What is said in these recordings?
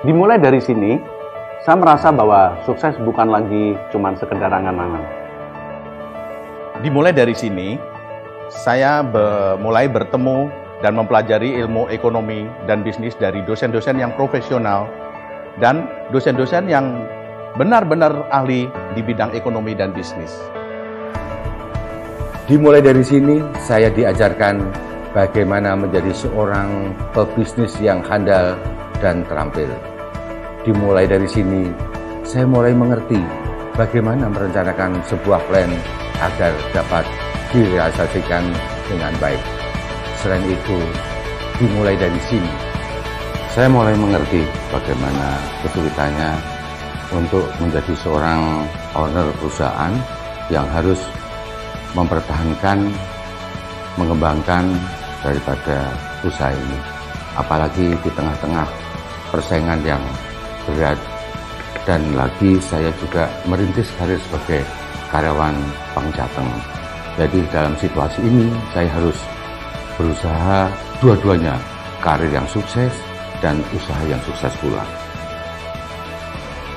Dimulai dari sini, saya merasa bahwa sukses bukan lagi cuma sekedar angan-angan. Dimulai dari sini, saya mulai bertemu dan mempelajari ilmu ekonomi dan bisnis dari dosen-dosen yang profesional dan dosen-dosen yang benar-benar ahli di bidang ekonomi dan bisnis. Dimulai dari sini, saya diajarkan bagaimana menjadi seorang pebisnis yang handal dan terampil. Dimulai dari sini, saya mulai mengerti bagaimana merencanakan sebuah plan agar dapat direalisasikan dengan baik. Selain itu, dimulai dari sini, saya mulai mengerti bagaimana kesulitannya untuk menjadi seorang owner perusahaan yang harus mempertahankan, mengembangkan daripada usaha ini. Apalagi di tengah-tengah persaingan yang berat, dan lagi saya juga merintis karir sebagai karyawan Bank Jateng. Jadi dalam situasi ini saya harus berusaha dua-duanya, karir yang sukses dan usaha yang sukses pula.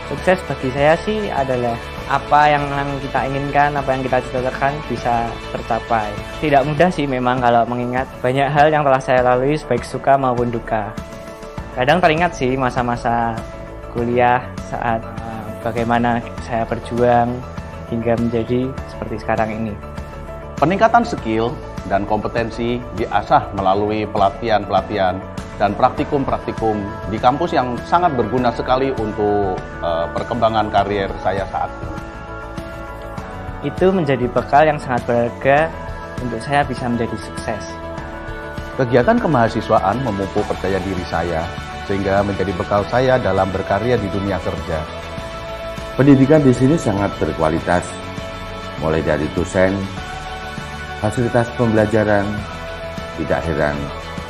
Sukses bagi saya sih adalah apa yang kita inginkan, apa yang kita cita-citakan bisa tercapai. Tidak mudah sih memang kalau mengingat banyak hal yang telah saya lalui baik suka maupun duka. Kadang teringat sih masa-masa kuliah saat bagaimana saya berjuang hingga menjadi seperti sekarang ini. Peningkatan skill dan kompetensi diasah melalui pelatihan-pelatihan dan praktikum-praktikum di kampus yang sangat berguna sekali untuk perkembangan karier saya saat ini. Itu menjadi bekal yang sangat berharga untuk saya bisa menjadi sukses. Kegiatan kemahasiswaan memupuk percaya diri saya sehingga menjadi bekal saya dalam berkarya di dunia kerja. Pendidikan di sini sangat berkualitas, mulai dari dosen, fasilitas pembelajaran, tidak heran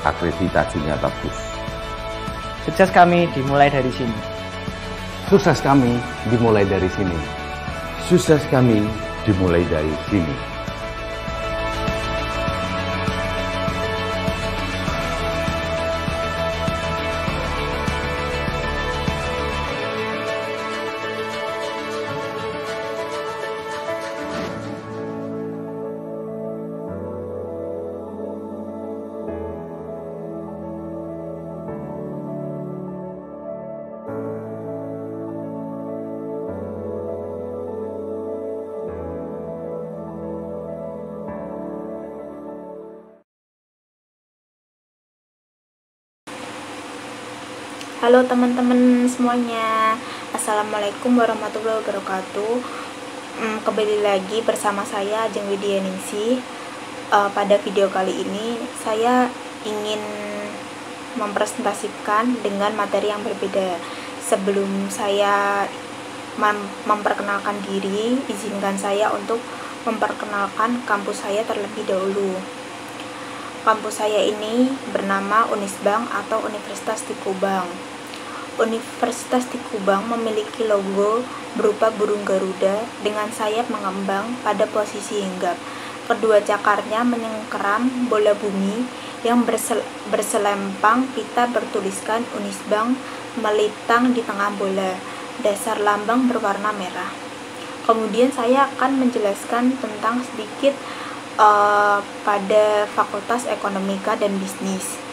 akreditasinya bagus. Sukses kami dimulai dari sini. Sukses kami dimulai dari sini. Sukses kami dimulai dari sini. Halo teman-teman semuanya, Assalamualaikum warahmatullahi wabarakatuh. Kembali lagi bersama saya Ajeng Widyaningsih. Pada video kali ini saya ingin mempresentasikan dengan materi yang berbeda. Sebelum saya memperkenalkan diri, izinkan saya untuk memperkenalkan kampus saya terlebih dahulu. Kampus saya ini bernama Unisbank atau Universitas di Kubang. Universitas di Kubang memiliki logo berupa burung Garuda dengan sayap mengembang pada posisi hinggap. Kedua cakarnya menyengkeram bola bumi yang berselempang pita bertuliskan Unisbank melintang di tengah bola. Dasar lambang berwarna merah. Kemudian saya akan menjelaskan tentang sedikit pada Fakultas Ekonomika dan Bisnis.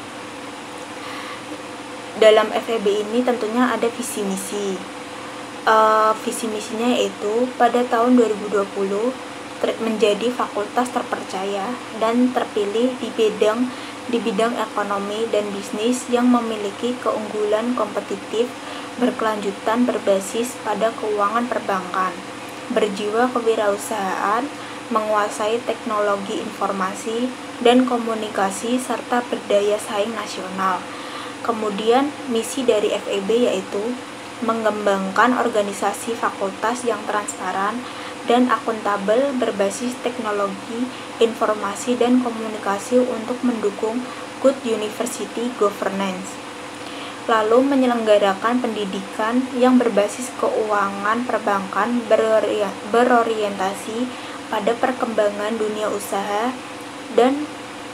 Dalam FEB ini tentunya ada visi misi. Visi misinya yaitu pada tahun 2020 menjadi fakultas terpercaya dan terpilih di bidang ekonomi dan bisnis yang memiliki keunggulan kompetitif berkelanjutan berbasis pada keuangan perbankan, berjiwa kewirausahaan, menguasai teknologi informasi dan komunikasi serta berdaya saing nasional. Kemudian misi dari FEB yaitu mengembangkan organisasi fakultas yang transparan dan akuntabel berbasis teknologi informasi dan komunikasi untuk mendukung good university governance. Lalu menyelenggarakan pendidikan yang berbasis keuangan perbankan berorientasi pada perkembangan dunia usaha dan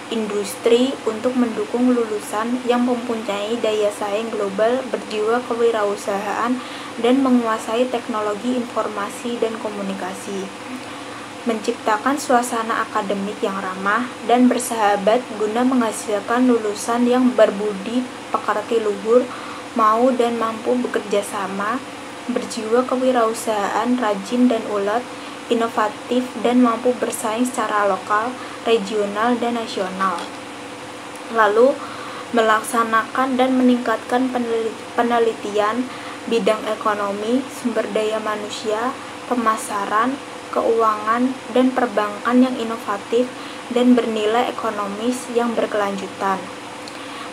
industri untuk mendukung lulusan yang mempunyai daya saing global, berjiwa kewirausahaan, dan menguasai teknologi informasi dan komunikasi. Menciptakan suasana akademik yang ramah dan bersahabat guna menghasilkan lulusan yang berbudi pekerti luhur, mau dan mampu bekerja sama, berjiwa kewirausahaan, rajin dan ulet, inovatif dan mampu bersaing secara lokal, regional, dan nasional. Lalu, melaksanakan dan meningkatkan penelitian bidang ekonomi, sumber daya manusia, pemasaran, keuangan, dan perbankan yang inovatif dan bernilai ekonomis yang berkelanjutan.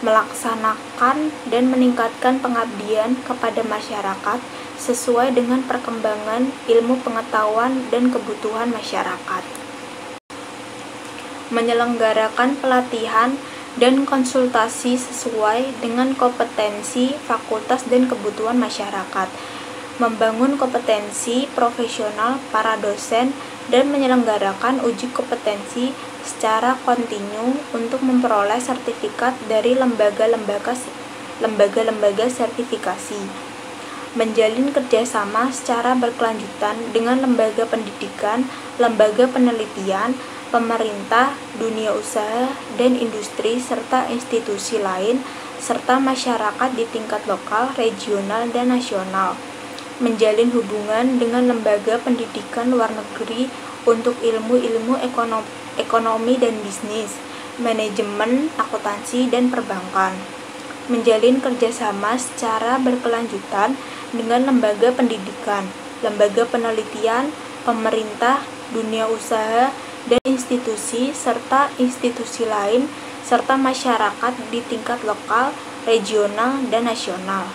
Melaksanakan dan meningkatkan pengabdian kepada masyarakat sesuai dengan perkembangan ilmu pengetahuan dan kebutuhan masyarakat. Menyelenggarakan pelatihan dan konsultasi sesuai dengan kompetensi fakultas dan kebutuhan masyarakat. Membangun kompetensi profesional para dosen dan menyelenggarakan uji kompetensi secara kontinu untuk memperoleh sertifikat dari lembaga-lembaga sertifikasi. Menjalin kerjasama secara berkelanjutan dengan lembaga pendidikan, lembaga penelitian, pemerintah, dunia usaha dan industri, serta institusi lain, serta masyarakat di tingkat lokal, regional, dan nasional. Menjalin hubungan dengan lembaga pendidikan luar negeri untuk ilmu-ilmu ekonomi dan bisnis, manajemen, akuntansi, dan perbankan. Menjalin kerjasama secara berkelanjutan dengan lembaga pendidikan, lembaga penelitian, pemerintah, dunia usaha, dan institusi, serta institusi lain, serta masyarakat di tingkat lokal, regional, dan nasional.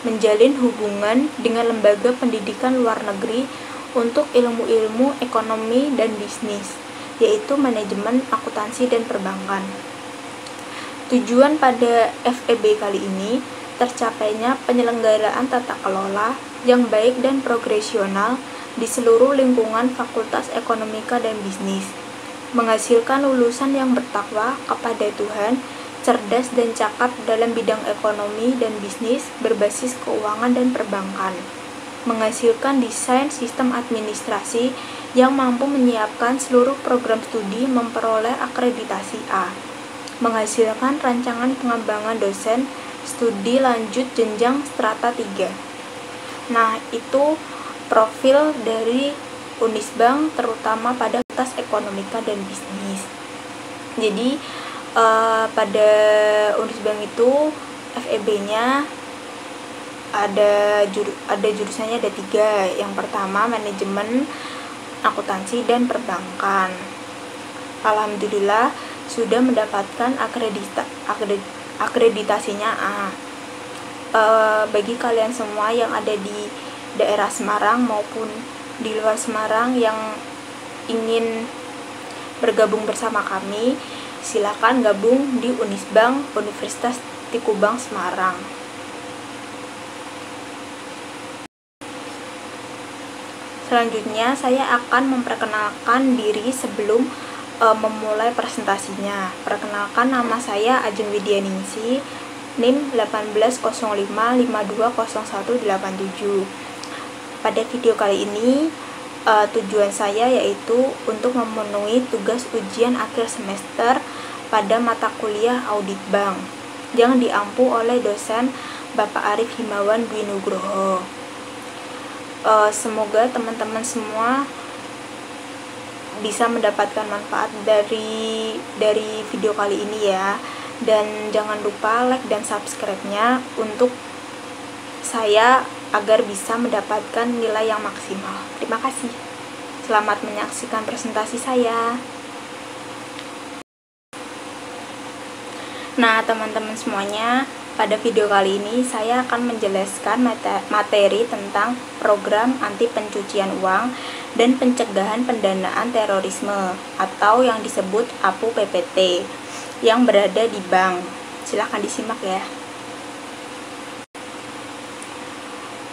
Menjalin hubungan dengan lembaga pendidikan luar negeri untuk ilmu-ilmu ekonomi dan bisnis, yaitu manajemen, akuntansi, dan perbankan. Tujuan pada FEB kali ini tercapainya penyelenggaraan tata kelola yang baik dan progresional di seluruh lingkungan Fakultas Ekonomika dan Bisnis, menghasilkan lulusan yang bertakwa kepada Tuhan, cerdas dan cakap dalam bidang ekonomi dan bisnis berbasis keuangan dan perbankan, menghasilkan desain sistem administrasi yang mampu menyiapkan seluruh program studi memperoleh akreditasi A, menghasilkan rancangan pengembangan dosen studi lanjut jenjang strata 3. Nah, itu profil dari Unisbank terutama pada Fakultas Ekonomika dan Bisnis. Jadi pada Unisbank itu FEB-nya ada jurusannya ada 3. Yang pertama manajemen, akuntansi, dan perbankan. Alhamdulillah sudah mendapatkan akreditasinya A. Bagi kalian semua yang ada di daerah Semarang maupun di luar Semarang yang ingin bergabung bersama kami, silakan gabung di Unisbank Universitas Tikubang Semarang. Selanjutnya saya akan memperkenalkan diri sebelum memulai presentasinya. Perkenalkan, nama saya Ajeng Widyaningsih, NIM 1805520187. Pada video kali ini tujuan saya yaitu untuk memenuhi tugas ujian akhir semester pada mata kuliah Audit Bank yang diampu oleh dosen Bapak Arif Himawan Dwi Nugroho. Semoga teman-teman semua bisa mendapatkan manfaat dari video kali ini ya, dan jangan lupa like dan subscribe-nya untuk saya agar bisa mendapatkan nilai yang maksimal. Terima kasih. Selamat menyaksikan presentasi saya. Nah, teman-teman semuanya, pada video kali ini saya akan menjelaskan materi tentang program anti pencucian uang dan pencegahan pendanaan terorisme atau yang disebut APU PPT yang berada di bank. Silahkan disimak ya.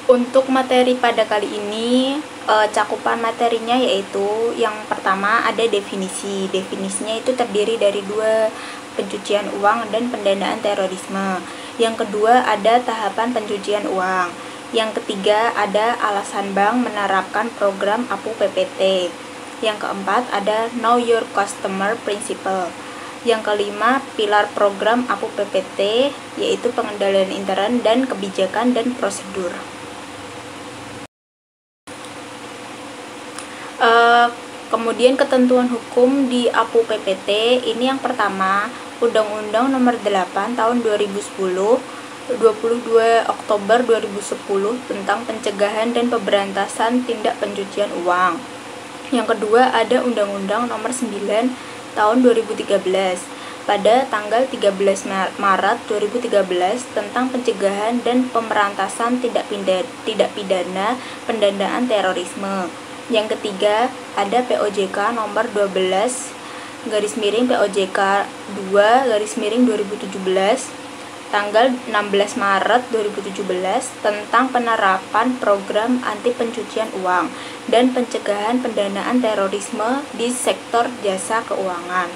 Untuk materi pada kali ini, cakupan materinya yaitu yang pertama ada definisi. Definisinya itu terdiri dari 2, pencucian uang dan pendanaan terorisme. Yang kedua ada tahapan pencucian uang. Yang ketiga ada alasan bank menerapkan program APU PPT. Yang keempat ada Know Your Customer Principle. Yang kelima, pilar program APU PPT, yaitu pengendalian intern dan kebijakan dan prosedur. Kemudian ketentuan hukum di APU PPT ini yang pertama, Undang-Undang Nomor 8 Tahun 2010, 22 Oktober 2010 tentang pencegahan dan pemberantasan tindak pencucian uang. Yang kedua ada Undang-Undang Nomor 9 Tahun 2013 pada tanggal 13 Maret 2013 tentang pencegahan dan pemberantasan tindak pidana pendanaan terorisme. Yang ketiga ada POJK nomor 12 POJK 2 2017 tanggal 16 Maret 2017 tentang penerapan program anti pencucian uang dan pencegahan pendanaan terorisme di sektor jasa keuangan.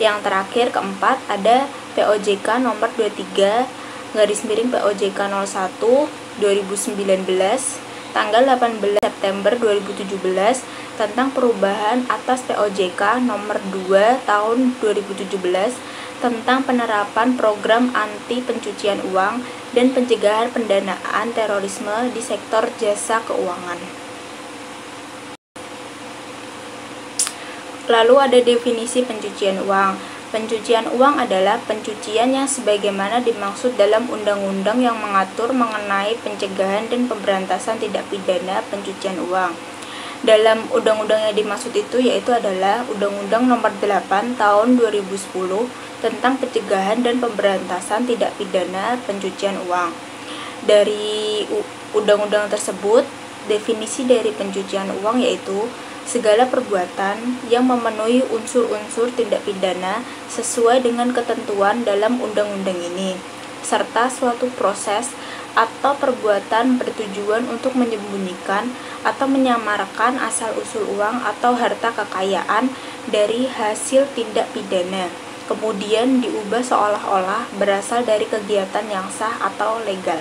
Yang terakhir keempat ada POJK nomor 23 POJK 01 2019 tanggal 18 September 2017 tentang perubahan atas POJK nomor 2 tahun 2017 tentang penerapan program anti pencucian uang dan pencegahan pendanaan terorisme di sektor jasa keuangan. Lalu ada definisi pencucian uang. Pencucian uang adalah pencucian yang sebagaimana dimaksud dalam undang-undang yang mengatur mengenai pencegahan dan pemberantasan tindak pidana pencucian uang. Dalam undang-undang yang dimaksud itu yaitu adalah Undang-Undang Nomor 8 Tahun 2010 tentang pencegahan dan pemberantasan tindak pidana pencucian uang. Dari undang-undang tersebut, definisi dari pencucian uang yaitu segala perbuatan yang memenuhi unsur-unsur tindak pidana sesuai dengan ketentuan dalam undang-undang ini, serta suatu proses atau perbuatan bertujuan untuk menyembunyikan atau menyamarkan asal-usul uang atau harta kekayaan dari hasil tindak pidana, kemudian diubah seolah-olah berasal dari kegiatan yang sah atau legal.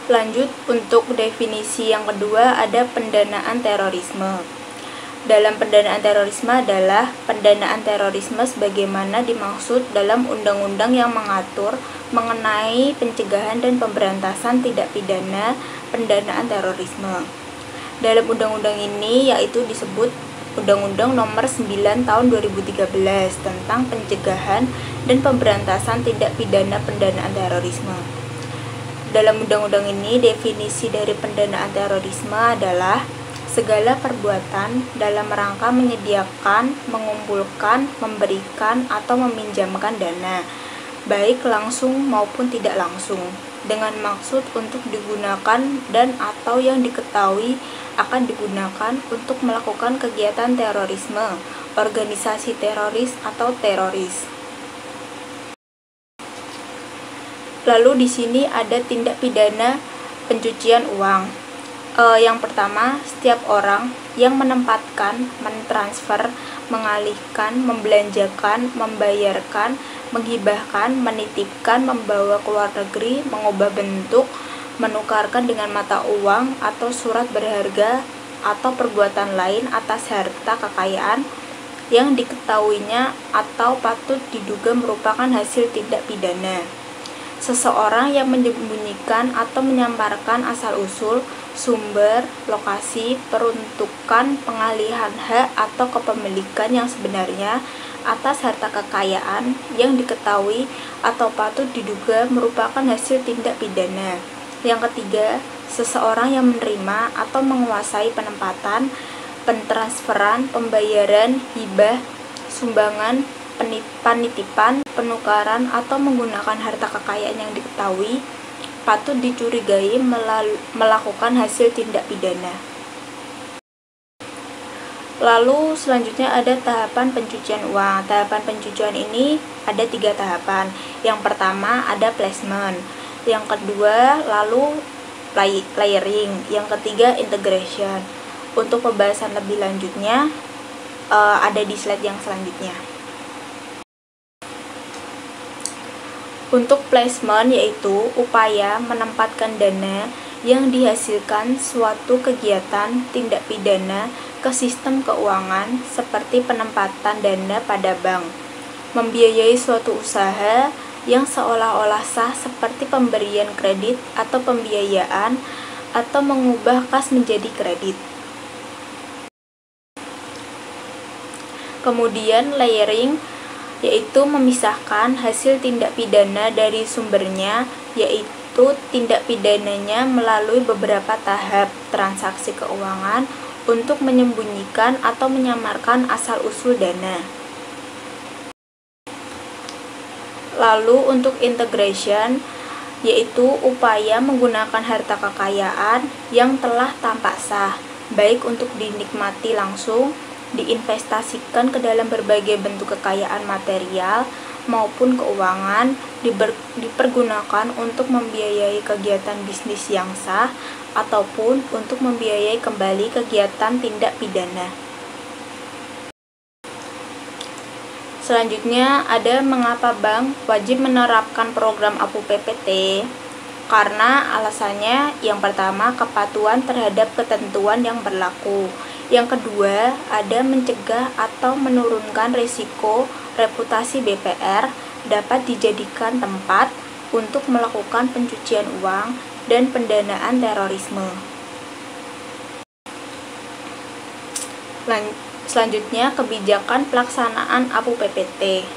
Lanjut, untuk definisi yang kedua ada pendanaan terorisme. Dalam pendanaan terorisme adalah pendanaan terorisme sebagaimana dimaksud dalam undang-undang yang mengatur mengenai pencegahan dan pemberantasan tindak pidana pendanaan terorisme. Dalam undang-undang ini yaitu disebut Undang-Undang Nomor 9 Tahun 2013 tentang pencegahan dan pemberantasan tindak pidana pendanaan terorisme. Dalam undang-undang ini, definisi dari pendanaan terorisme adalah segala perbuatan dalam rangka menyediakan, mengumpulkan, memberikan, atau meminjamkan dana, baik langsung maupun tidak langsung, dengan maksud untuk digunakan dan atau yang diketahui akan digunakan untuk melakukan kegiatan terorisme, organisasi teroris, atau teroris. Lalu di sini ada tindak pidana pencucian uang. Yang pertama, setiap orang yang menempatkan, mentransfer, mengalihkan, membelanjakan, membayarkan, menghibahkan, menitipkan, membawa ke luar negeri, mengubah bentuk, menukarkan dengan mata uang atau surat berharga atau perbuatan lain atas harta kekayaan yang diketahuinya atau patut diduga merupakan hasil tindak pidana. Seseorang yang menyembunyikan atau menyamarkan asal-usul, sumber, lokasi, peruntukan, pengalihan hak atau kepemilikan yang sebenarnya atas harta kekayaan yang diketahui atau patut diduga merupakan hasil tindak pidana. Yang ketiga, seseorang yang menerima atau menguasai penempatan, pentransferan, pembayaran, hibah, sumbangan, penitipan, penukaran, atau menggunakan harta kekayaan yang diketahui patut dicurigai melakukan hasil tindak pidana. Lalu selanjutnya ada tahapan pencucian uang. Tahapan pencucian ini ada 3 tahapan. Yang pertama ada placement. Yang kedua, lalu layering. Yang ketiga, integration. Untuk pembahasan lebih lanjutnya ada di slide yang selanjutnya. Untuk placement yaitu upaya menempatkan dana yang dihasilkan suatu kegiatan tindak pidana ke sistem keuangan seperti penempatan dana pada bank, membiayai suatu usaha yang seolah-olah sah seperti pemberian kredit atau pembiayaan, atau mengubah kas menjadi kredit. Kemudian layering yaitu memisahkan hasil tindak pidana dari sumbernya, yaitu tindak pidananya melalui beberapa tahap transaksi keuangan untuk menyembunyikan atau menyamarkan asal-usul dana. Lalu untuk integration yaitu upaya menggunakan harta kekayaan yang telah tampak sah, baik untuk dinikmati langsung, diinvestasikan ke dalam berbagai bentuk kekayaan material maupun keuangan, dipergunakan untuk membiayai kegiatan bisnis yang sah ataupun untuk membiayai kembali kegiatan tindak pidana. Selanjutnya ada mengapa bank wajib menerapkan program APU PPT. Karena alasannya yang pertama kepatuhan terhadap ketentuan yang berlaku. Yang kedua, ada mencegah atau menurunkan risiko reputasi BPR dapat dijadikan tempat untuk melakukan pencucian uang dan pendanaan terorisme. Selanjutnya, kebijakan pelaksanaan APU PPT.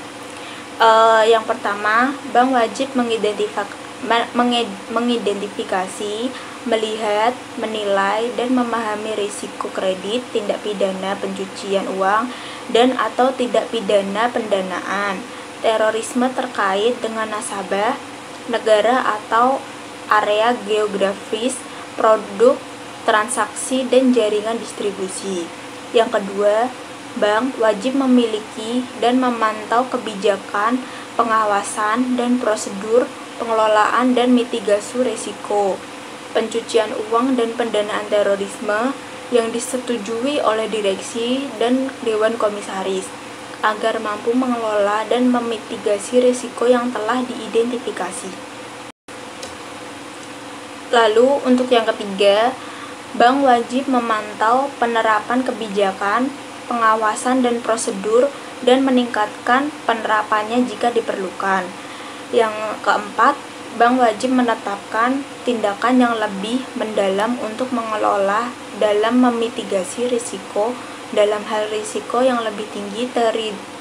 Yang pertama, bank wajib mengidentifikasi, melihat, menilai, dan memahami risiko kredit, tindak pidana pencucian uang, dan atau tindak pidana pendanaan, terorisme terkait dengan nasabah, negara atau area geografis, produk, transaksi, dan jaringan distribusi. Yang kedua, bank wajib memiliki dan memantau kebijakan, pengawasan, dan prosedur pengelolaan dan mitigasi risiko pencucian uang dan pendanaan terorisme yang disetujui oleh direksi dan dewan komisaris agar mampu mengelola dan memitigasi risiko yang telah diidentifikasi. Lalu untuk yang ketiga, bank wajib memantau penerapan kebijakan, pengawasan dan prosedur dan meningkatkan penerapannya jika diperlukan. Yang keempat, bank wajib menetapkan tindakan yang lebih mendalam untuk mengelola dalam memitigasi risiko dalam hal risiko yang lebih tinggi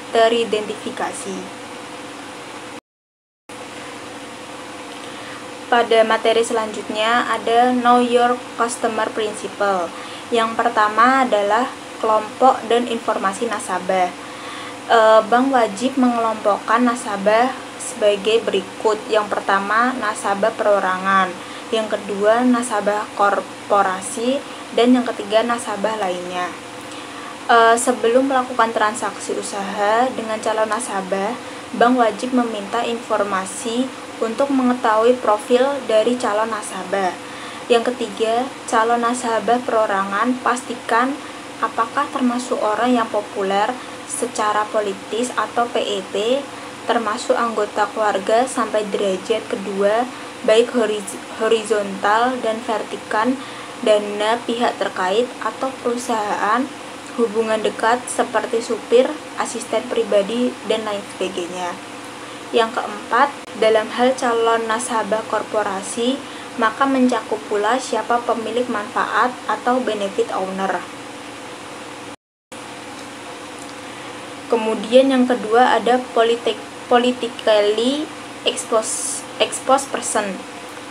teridentifikasi. Pada materi selanjutnya ada Know Your Customer Principle. Yang pertama adalah kelompok dan informasi nasabah. Bank wajib mengelompokkan nasabah sebagai berikut. Yang pertama, nasabah perorangan. Yang kedua, nasabah korporasi. Dan yang ketiga, nasabah lainnya. Sebelum melakukan transaksi usaha dengan calon nasabah, bank wajib meminta informasi untuk mengetahui profil dari calon nasabah. Yang ketiga, calon nasabah perorangan pastikan apakah termasuk orang yang populer secara politis atau PEP, termasuk anggota keluarga sampai derajat kedua, baik horizontal dan vertikal, dana pihak terkait atau perusahaan, hubungan dekat seperti supir, asisten pribadi, dan lain sebagainya. Yang keempat, dalam hal calon nasabah korporasi, maka mencakup pula siapa pemilik manfaat atau benefit owner. Kemudian yang kedua ada politically exposed person.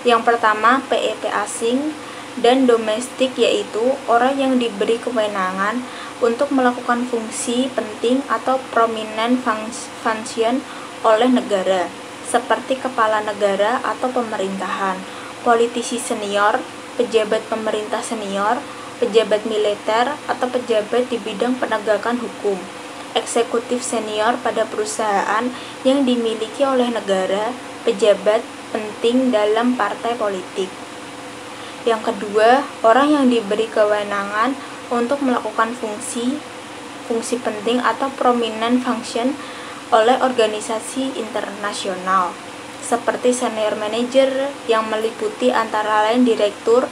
Yang pertama, PEP asing dan domestik, yaitu orang yang diberi kewenangan untuk melakukan fungsi penting atau prominent function oleh negara, seperti kepala negara atau pemerintahan, politisi senior, pejabat pemerintah senior, pejabat militer, atau pejabat di bidang penegakan hukum, eksekutif senior pada perusahaan yang dimiliki oleh negara, pejabat penting dalam partai politik. Yang kedua, orang yang diberi kewenangan untuk melakukan fungsi penting atau prominent function oleh organisasi internasional, seperti senior manager yang meliputi antara lain direktur,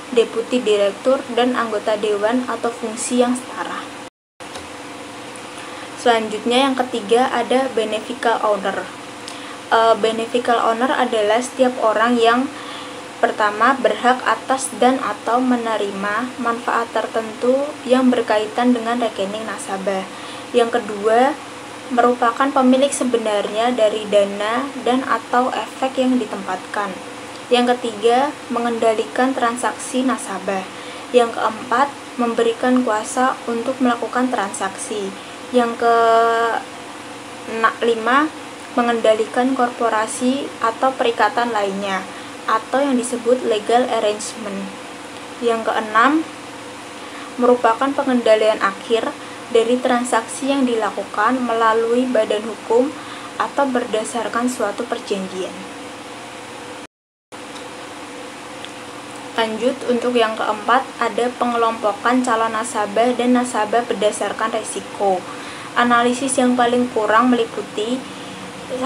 deputi direktur, dan anggota dewan atau fungsi yang setara. Selanjutnya yang ketiga ada beneficial owner. Beneficial owner adalah setiap orang yang pertama berhak atas dan atau menerima manfaat tertentu yang berkaitan dengan rekening nasabah. Yang kedua, merupakan pemilik sebenarnya dari dana dan atau efek yang ditempatkan. Yang ketiga, mengendalikan transaksi nasabah. Yang keempat, memberikan kuasa untuk melakukan transaksi. Yang kelima, mengendalikan korporasi atau perikatan lainnya, atau yang disebut legal arrangement. Yang keenam, merupakan pengendalian akhir dari transaksi yang dilakukan melalui badan hukum atau berdasarkan suatu perjanjian. Lanjut, untuk yang keempat ada pengelompokan calon nasabah dan nasabah berdasarkan resiko. Analisis yang paling kurang meliputi 1.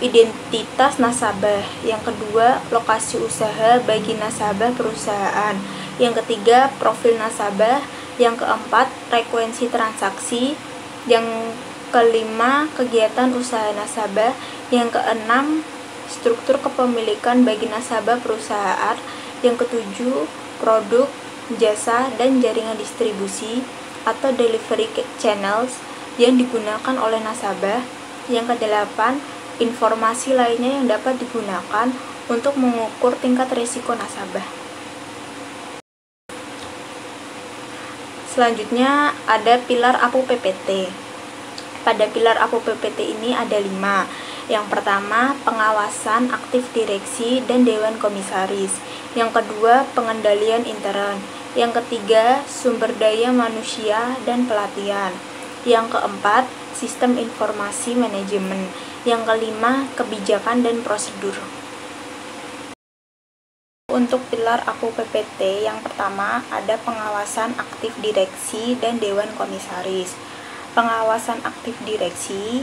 Identitas nasabah. Yang kedua, lokasi usaha bagi nasabah perusahaan. Yang ketiga, profil nasabah. Yang keempat, frekuensi transaksi. Yang kelima, kegiatan usaha nasabah. Yang keenam, struktur kepemilikan bagi nasabah perusahaan. Yang ketujuh, produk, jasa, dan jaringan distribusi atau delivery channels yang digunakan oleh nasabah. Yang kedelapan, informasi lainnya yang dapat digunakan untuk mengukur tingkat risiko nasabah. Selanjutnya ada pilar APO PPT. Pada pilar APO PPT ini ada 5. Yang pertama, pengawasan aktif direksi dan dewan komisaris. Yang kedua, pengendalian intern. Yang ketiga, sumber daya manusia dan pelatihan. Yang keempat, sistem informasi manajemen. Yang kelima, kebijakan dan prosedur. Untuk pilar APO PPT yang pertama ada pengawasan aktif direksi dan dewan komisaris. Pengawasan aktif direksi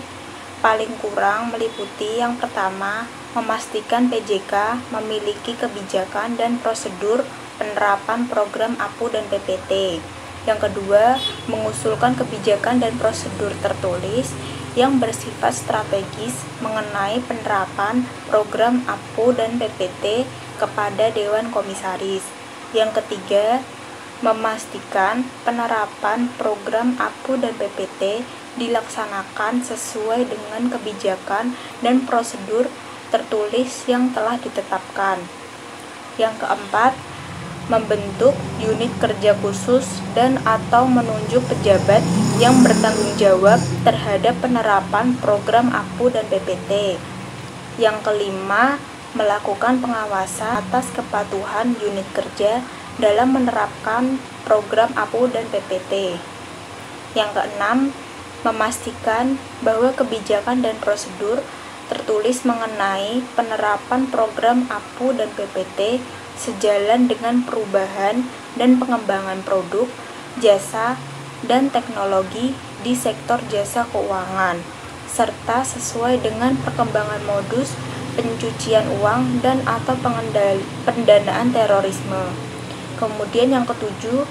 paling kurang meliputi yang pertama, memastikan PJK memiliki kebijakan dan prosedur penerapan program APO dan PPT. Yang kedua, mengusulkan kebijakan dan prosedur tertulis yang bersifat strategis mengenai penerapan program APO dan PPT kepada Dewan Komisaris. Yang ketiga, memastikan penerapan program APO dan PPT dilaksanakan sesuai dengan kebijakan dan prosedur tertulis yang telah ditetapkan. Yang keempat, membentuk unit kerja khusus dan atau menunjuk pejabat yang bertanggung jawab terhadap penerapan program APO dan PPT. Yang kelima, melakukan pengawasan atas kepatuhan unit kerja dalam menerapkan program APO dan PPT. Yang keenam, memastikan bahwa kebijakan dan prosedur tertulis mengenai penerapan program APO dan PPT sejalan dengan perubahan dan pengembangan produk, jasa, dan teknologi di sektor jasa keuangan, serta sesuai dengan perkembangan modus pencucian uang dan atau pendanaan terorisme. Kemudian yang ketujuh,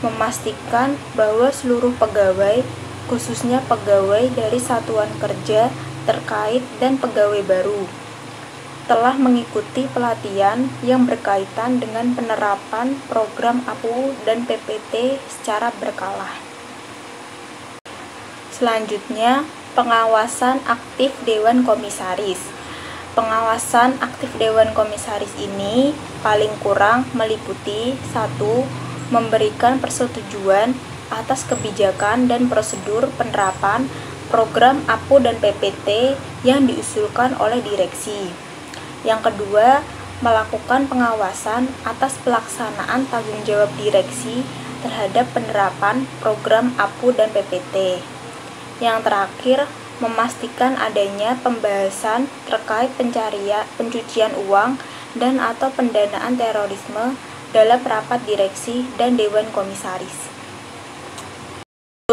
memastikan bahwa seluruh pegawai, khususnya pegawai dari satuan kerja terkait dan pegawai baru, telah mengikuti pelatihan yang berkaitan dengan penerapan program APO dan PPT secara berkala. Selanjutnya, pengawasan aktif Dewan Komisaris. Pengawasan aktif Dewan Komisaris ini paling kurang meliputi 1. Memberikan persetujuan atas kebijakan dan prosedur penerapan program APO dan PPT yang diusulkan oleh direksi. Yang kedua, melakukan pengawasan atas pelaksanaan tanggung jawab direksi terhadap penerapan program APO dan PPT. Yang terakhir, memastikan adanya pembahasan terkait pencucian uang dan atau pendanaan terorisme dalam rapat direksi dan dewan komisaris.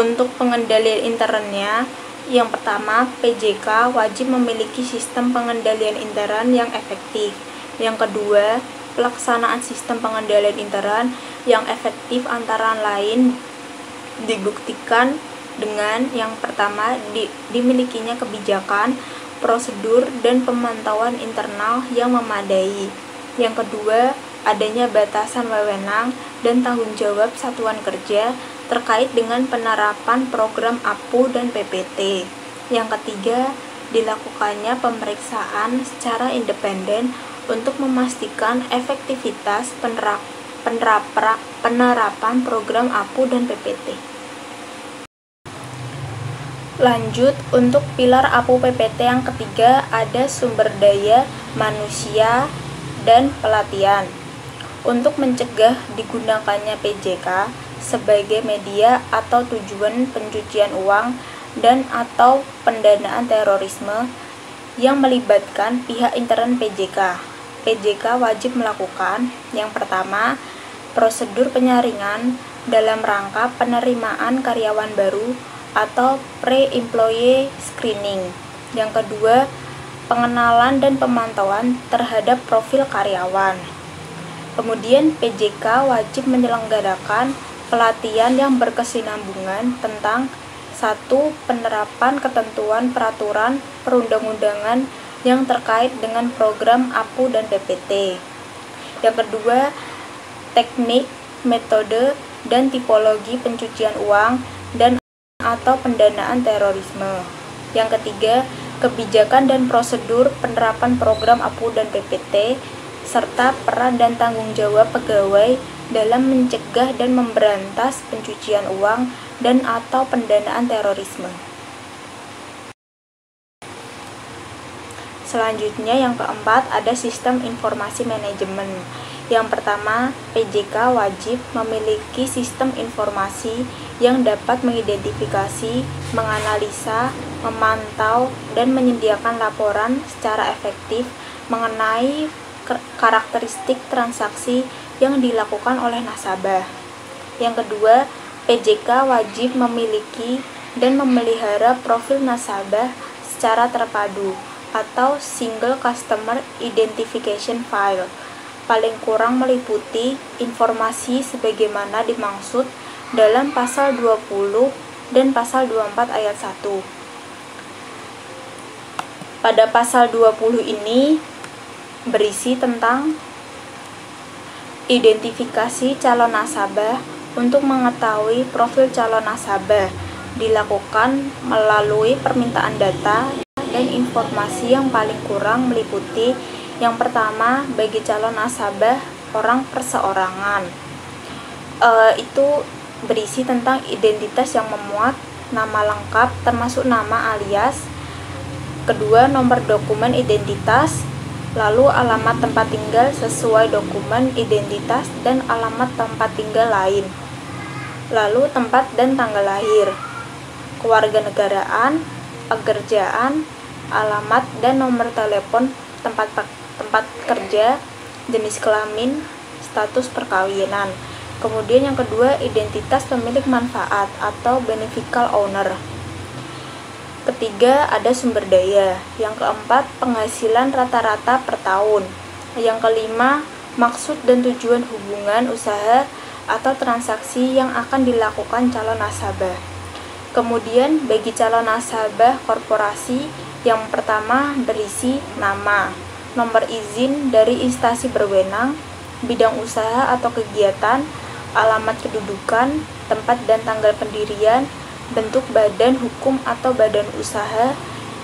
Untuk pengendalian internnya, yang pertama, PJK wajib memiliki sistem pengendalian intern yang efektif. Yang kedua, pelaksanaan sistem pengendalian intern yang efektif antara lain dibuktikan dengan yang pertama, dimilikinya kebijakan, prosedur, dan pemantauan internal yang memadai. Yang kedua, adanya batasan wewenang dan tanggung jawab satuan kerja terkait dengan penerapan program APU dan PPT. Yang ketiga, dilakukannya pemeriksaan secara independen untuk memastikan efektivitas penerapan program APU dan PPT. Lanjut, untuk pilar APU PPT yang ketiga ada sumber daya manusia dan pelatihan. Untuk mencegah digunakannya PJK sebagai media atau tujuan pencucian uang dan atau pendanaan terorisme yang melibatkan pihak intern PJK. PJK wajib melakukan yang pertama, prosedur penyaringan dalam rangka penerimaan karyawan baru atau pre-employee screening. Yang kedua, pengenalan dan pemantauan terhadap profil karyawan. Kemudian PJK wajib menyelenggarakan pelatihan yang berkesinambungan tentang 1. Penerapan ketentuan peraturan perundang-undangan yang terkait dengan program APU dan PPT. Yang kedua, teknik, metode, dan tipologi pencucian uang dan atau pendanaan terorisme. Yang ketiga, kebijakan dan prosedur penerapan program APU dan PPT, serta peran dan tanggung jawab pegawai dalam mencegah dan memberantas pencucian uang dan atau pendanaan terorisme. Selanjutnya yang keempat ada sistem informasi manajemen. Yang pertama, PJK wajib memiliki sistem informasi yang dapat mengidentifikasi, menganalisa, memantau, dan menyediakan laporan secara efektif mengenai karakteristik transaksi yang dilakukan oleh nasabah. Yang kedua, PJK wajib memiliki dan memelihara profil nasabah secara terpadu atau Single Customer Identification File, paling kurang meliputi informasi sebagaimana dimaksud dalam pasal 20 dan pasal 24 ayat 1. Pada pasal 20 ini berisi tentang identifikasi calon nasabah. Untuk mengetahui profil calon nasabah dilakukan melalui permintaan data dan informasi yang paling kurang meliputi yang pertama, bagi calon nasabah orang perseorangan, itu berisi tentang identitas yang memuat nama lengkap termasuk nama alias. Kedua, nomor dokumen identitas, lalu alamat tempat tinggal sesuai dokumen identitas dan alamat tempat tinggal lain, lalu tempat dan tanggal lahir, kewarganegaraan, pekerjaan, alamat dan nomor telepon tempat kerja, jenis kelamin, status perkawinan. Kemudian yang kedua, identitas pemilik manfaat atau beneficial owner. Ketiga, ada sumber daya. Yang keempat, penghasilan rata-rata per tahun. Yang kelima, maksud dan tujuan hubungan usaha atau transaksi yang akan dilakukan calon nasabah. Kemudian bagi calon nasabah korporasi, yang pertama berisi nama, nomor izin dari instansi berwenang, bidang usaha atau kegiatan, alamat kedudukan, tempat dan tanggal pendirian, bentuk badan hukum atau badan usaha,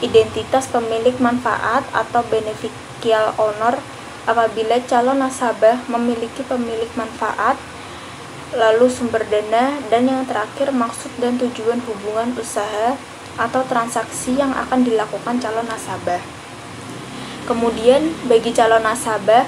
identitas pemilik manfaat atau beneficial owner apabila calon nasabah memiliki pemilik manfaat, lalu sumber dana, dan yang terakhir maksud dan tujuan hubungan usaha atau transaksi yang akan dilakukan calon nasabah. Kemudian bagi calon nasabah,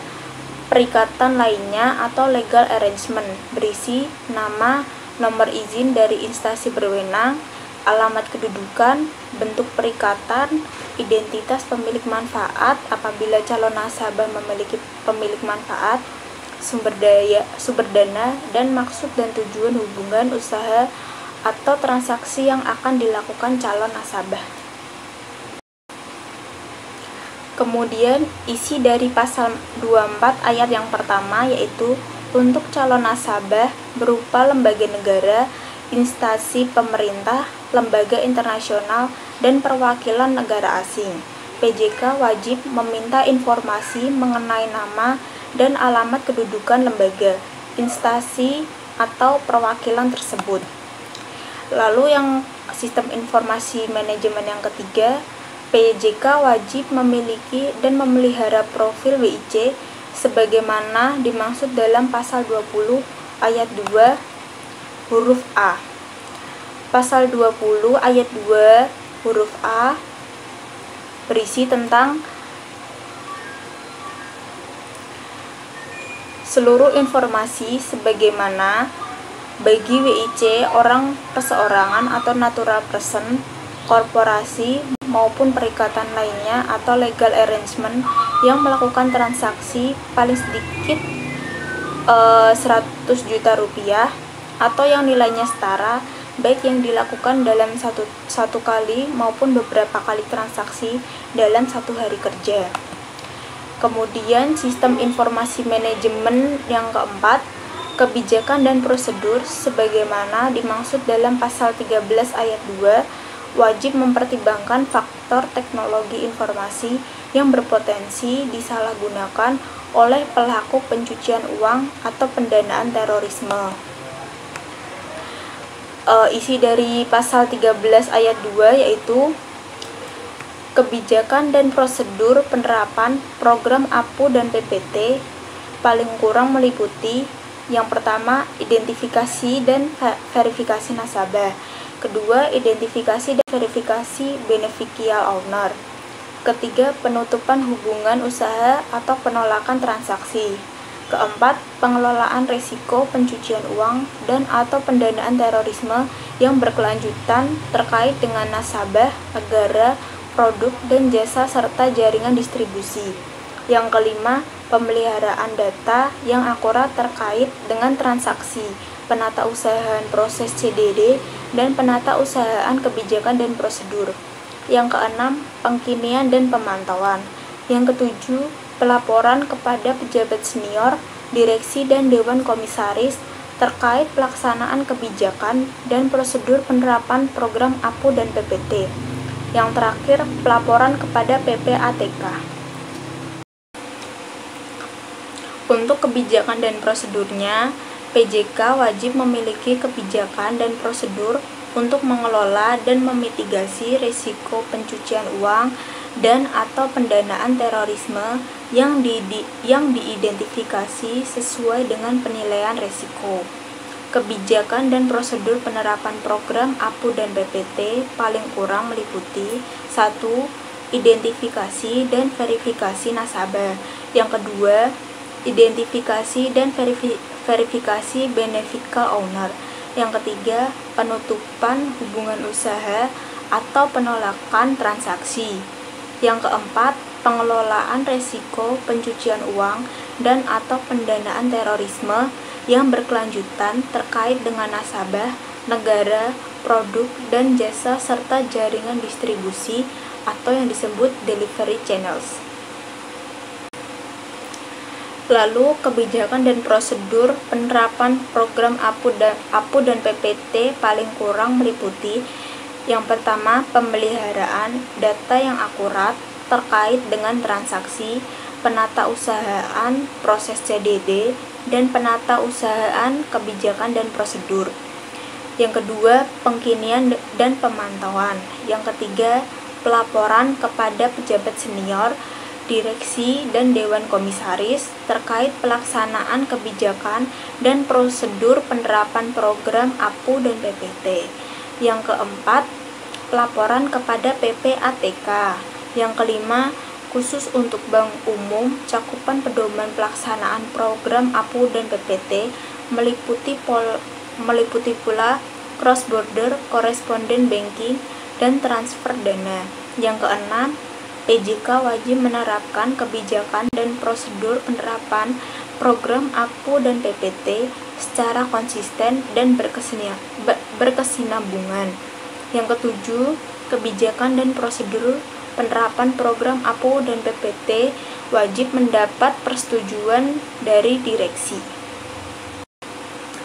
perikatan lainnya atau legal arrangement berisi nama, nomor izin dari instansi berwenang, alamat kedudukan, bentuk perikatan, identitas pemilik manfaat apabila calon nasabah memiliki pemilik manfaat, sumber dana, dan maksud dan tujuan hubungan usaha atau transaksi yang akan dilakukan calon nasabah. Kemudian isi dari pasal 24 ayat yang pertama yaitu untuk calon nasabah berupa lembaga negara, instansi pemerintah, lembaga internasional, dan perwakilan negara asing. PJK wajib meminta informasi mengenai nama dan alamat kedudukan lembaga, instansi, atau perwakilan tersebut. Lalu yang sistem informasi manajemen yang ketiga, PJK wajib memiliki dan memelihara profil WIC sebagaimana dimaksud dalam pasal 20 ayat 2 huruf A. Pasal 20 ayat 2 huruf A berisi tentang seluruh informasi sebagaimana bagi WIC orang perseorangan atau natural person, korporasi maupun perikatan lainnya atau legal arrangement yang melakukan transaksi paling sedikit 100 juta rupiah atau yang nilainya setara, baik yang dilakukan dalam satu kali maupun beberapa kali transaksi dalam satu hari kerja. Kemudian sistem informasi manajemen yang keempat, kebijakan dan prosedur sebagaimana dimaksud dalam pasal 13 ayat 2 wajib mempertimbangkan faktor teknologi informasi yang berpotensi disalahgunakan oleh pelaku pencucian uang atau pendanaan terorisme. Isi dari pasal 13 ayat 2 yaitu kebijakan dan prosedur penerapan program APU dan PPT paling kurang meliputi yang pertama, identifikasi dan verifikasi nasabah. Kedua, identifikasi dan verifikasi beneficial owner. Ketiga, penutupan hubungan usaha atau penolakan transaksi. Keempat, pengelolaan risiko pencucian uang dan atau pendanaan terorisme yang berkelanjutan terkait dengan nasabah, negara, produk dan jasa serta jaringan distribusi. Yang kelima, pemeliharaan data yang akurat terkait dengan transaksi, penatausahaan proses CDD, dan penatausahaan kebijakan dan prosedur. Yang keenam, pengkinian dan pemantauan. Yang ketujuh, pelaporan kepada pejabat senior, direksi dan dewan komisaris terkait pelaksanaan kebijakan dan prosedur penerapan program APU dan PPT. Yang terakhir, pelaporan kepada PPATK. Untuk kebijakan dan prosedurnya, PJK wajib memiliki kebijakan dan prosedur untuk mengelola dan memitigasi risiko pencucian uang dan atau pendanaan terorisme yang diidentifikasi sesuai dengan penilaian risiko. Kebijakan dan prosedur penerapan program APU dan PPT paling kurang meliputi 1. Identifikasi dan verifikasi nasabah. Yang kedua, identifikasi dan verifikasi beneficial owner. Yang ketiga, penutupan hubungan usaha atau penolakan transaksi. Yang keempat, pengelolaan risiko pencucian uang dan atau pendanaan terorisme yang berkelanjutan terkait dengan nasabah, negara, produk, dan jasa serta jaringan distribusi atau yang disebut delivery channels. Lalu, kebijakan dan prosedur penerapan program APU dan PPT paling kurang meliputi yang pertama, pemeliharaan data yang akurat terkait dengan transaksi, penatausahaan proses CDD, dan penatausahaan kebijakan dan prosedur. Yang kedua, pengkinian dan pemantauan. Yang ketiga, pelaporan kepada pejabat senior, direksi, dan dewan komisaris terkait pelaksanaan kebijakan dan prosedur penerapan program APU dan PPT. Yang keempat, pelaporan kepada PPATK. Yang kelima, khusus untuk bank umum, cakupan pedoman pelaksanaan program APU dan PPT meliputi pula cross border, correspondent banking, dan transfer dana. Yang keenam, PJK wajib menerapkan kebijakan dan prosedur penerapan program APU dan PPT secara konsisten dan berkesinambungan. Yang ketujuh, kebijakan dan prosedur penerapan program APU dan PPT wajib mendapat persetujuan dari direksi.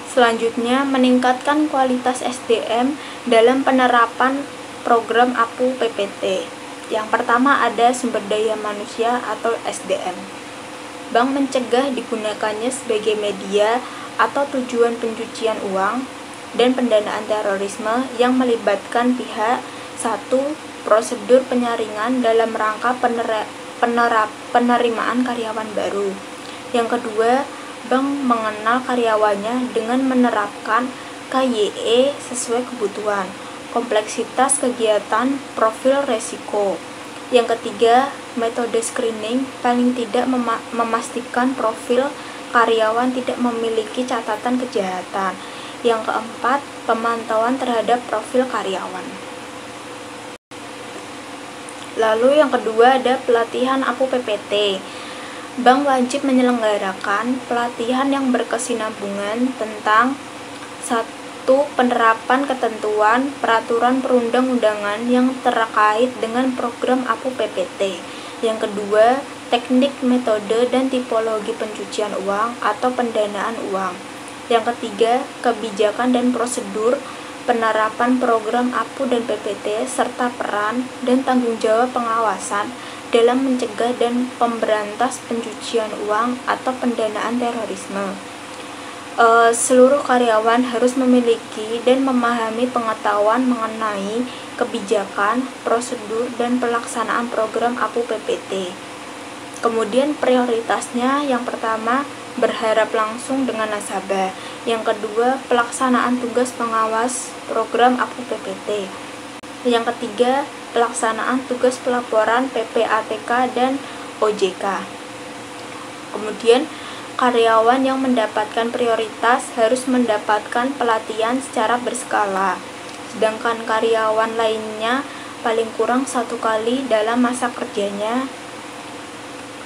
Selanjutnya, meningkatkan kualitas SDM dalam penerapan program APU PPT. Yang pertama ada sumber daya manusia atau SDM. Bank mencegah digunakannya sebagai media atau tujuan pencucian uang dan pendanaan terorisme yang melibatkan pihak. 1. Prosedur penyaringan dalam rangka penerimaan karyawan baru. Yang kedua, bank mengenal karyawannya dengan menerapkan KYE sesuai kebutuhan, kompleksitas kegiatan, profil resiko. Yang ketiga, metode screening paling tidak memastikan profil karyawan tidak memiliki catatan kejahatan. Yang keempat, pemantauan terhadap profil karyawan. Lalu yang kedua ada pelatihan APU PPT. Bank wajib menyelenggarakan pelatihan yang berkesinambungan tentang 1. Penerapan ketentuan peraturan perundang-undangan yang terkait dengan program APU PPT. Yang kedua, teknik, metode, dan tipologi pencucian uang atau pendanaan uang. Yang ketiga, kebijakan dan prosedur penerapan program APU dan PPT serta peran dan tanggung jawab pengawasan dalam mencegah dan pemberantas pencucian uang atau pendanaan terorisme. Seluruh karyawan harus memiliki dan memahami pengetahuan mengenai kebijakan, prosedur, dan pelaksanaan program APU PPT. Kemudian prioritasnya yang pertama, berharap langsung dengan nasabah. Yang kedua, pelaksanaan tugas pengawas program APU PPT. Yang ketiga, pelaksanaan tugas pelaporan PPATK dan OJK. Kemudian, karyawan yang mendapatkan prioritas harus mendapatkan pelatihan secara berskala, sedangkan karyawan lainnya paling kurang 1 kali dalam masa kerjanya.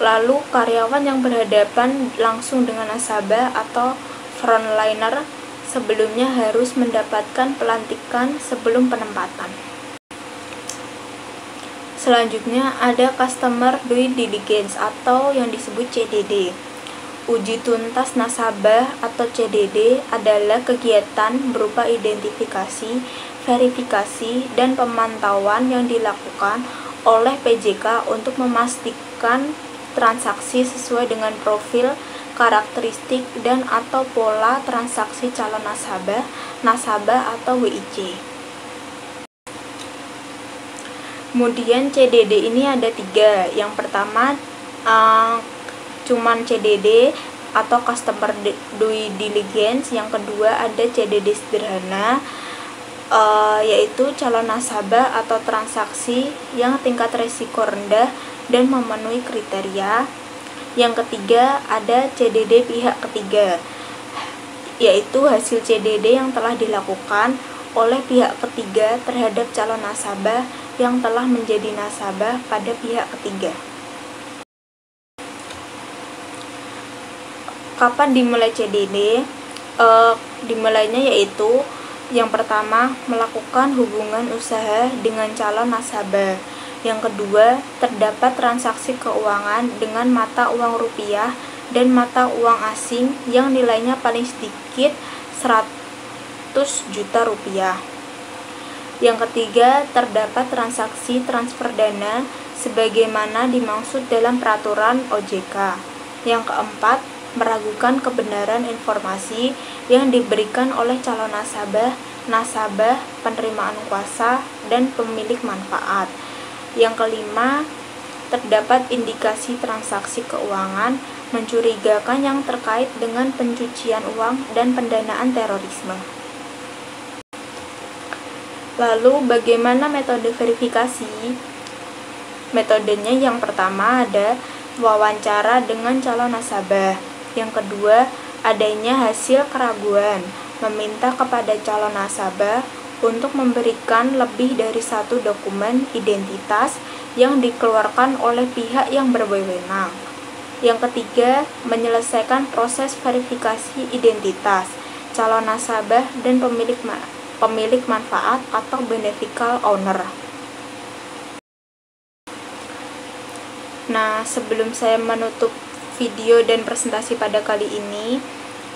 Lalu karyawan yang berhadapan langsung dengan nasabah atau frontliner sebelumnya harus mendapatkan pelantikan sebelum penempatan. Selanjutnya ada customer due diligence atau yang disebut CDD. Uji tuntas nasabah atau CDD adalah kegiatan berupa identifikasi, verifikasi, dan pemantauan yang dilakukan oleh PJK untuk memastikan transaksi sesuai dengan profil, karakteristik, dan atau pola transaksi calon nasabah atau WIC. Kemudian CDD ini ada 3. Yang pertama cuman CDD atau customer due diligence. Yang kedua ada CDD sederhana, yaitu calon nasabah atau transaksi yang tingkat risiko rendah dan memenuhi kriteria. Yang ketiga ada CDD pihak ketiga, yaitu hasil CDD yang telah dilakukan oleh pihak ketiga terhadap calon nasabah yang telah menjadi nasabah pada pihak ketiga. Kapan dimulai CDD? Dimulainya yaitu yang pertama, melakukan hubungan usaha dengan calon nasabah. Yang kedua, terdapat transaksi keuangan dengan mata uang rupiah dan mata uang asing yang nilainya paling sedikit 100 juta rupiah. Yang ketiga, terdapat transaksi transfer dana sebagaimana dimaksud dalam peraturan OJK. Yang keempat, meragukan kebenaran informasi yang diberikan oleh calon nasabah, penerimaan kuasa, dan pemilik manfaat. Yang kelima, terdapat indikasi transaksi keuangan mencurigakan yang terkait dengan pencucian uang dan pendanaan terorisme. Lalu bagaimana metode verifikasi? Metodenya yang pertama ada wawancara dengan calon nasabah. Yang kedua, adanya hasil keraguan meminta kepada calon nasabah untuk memberikan lebih dari satu dokumen identitas yang dikeluarkan oleh pihak yang berwenang. Yang ketiga, menyelesaikan proses verifikasi identitas calon nasabah dan pemilik manfaat atau beneficial owner. Nah, sebelum saya menutup video dan presentasi pada kali ini,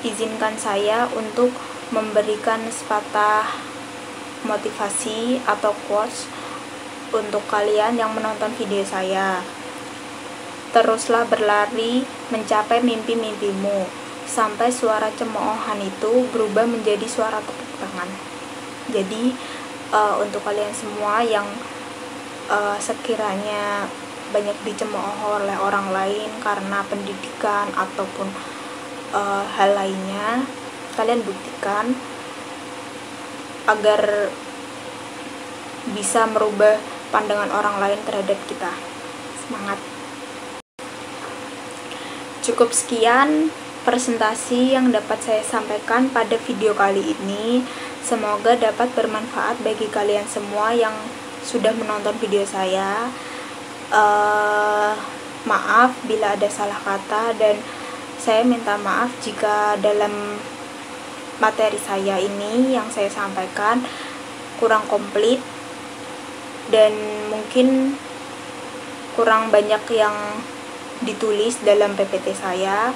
izinkan saya untuk memberikan sepatah motivasi atau quotes untuk kalian yang menonton video saya. Teruslah berlari mencapai mimpi-mimpimu sampai suara cemoohan itu berubah menjadi suara tepuk tangan. Jadi untuk kalian semua yang sekiranya banyak dicemooh oleh orang lain karena pendidikan ataupun hal lainnya, kalian buktikan agar bisa merubah pandangan orang lain terhadap kita. Semangat! Cukup sekian presentasi yang dapat saya sampaikan pada video kali ini. Semoga dapat bermanfaat bagi kalian semua yang sudah menonton video saya. Maaf bila ada salah kata, dan saya minta maaf jika dalam materi saya ini yang saya sampaikan kurang komplit dan mungkin kurang banyak yang ditulis dalam PPT saya.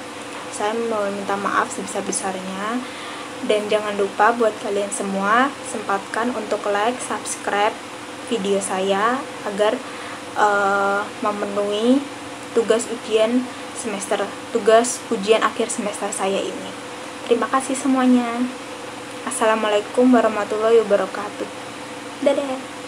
Saya mau minta maaf sebesar-besarnya, dan jangan lupa buat kalian semua sempatkan untuk like, subscribe video saya agar memenuhi tugas ujian akhir semester saya ini. Terima kasih semuanya. Assalamualaikum warahmatullahi wabarakatuh. Dadah.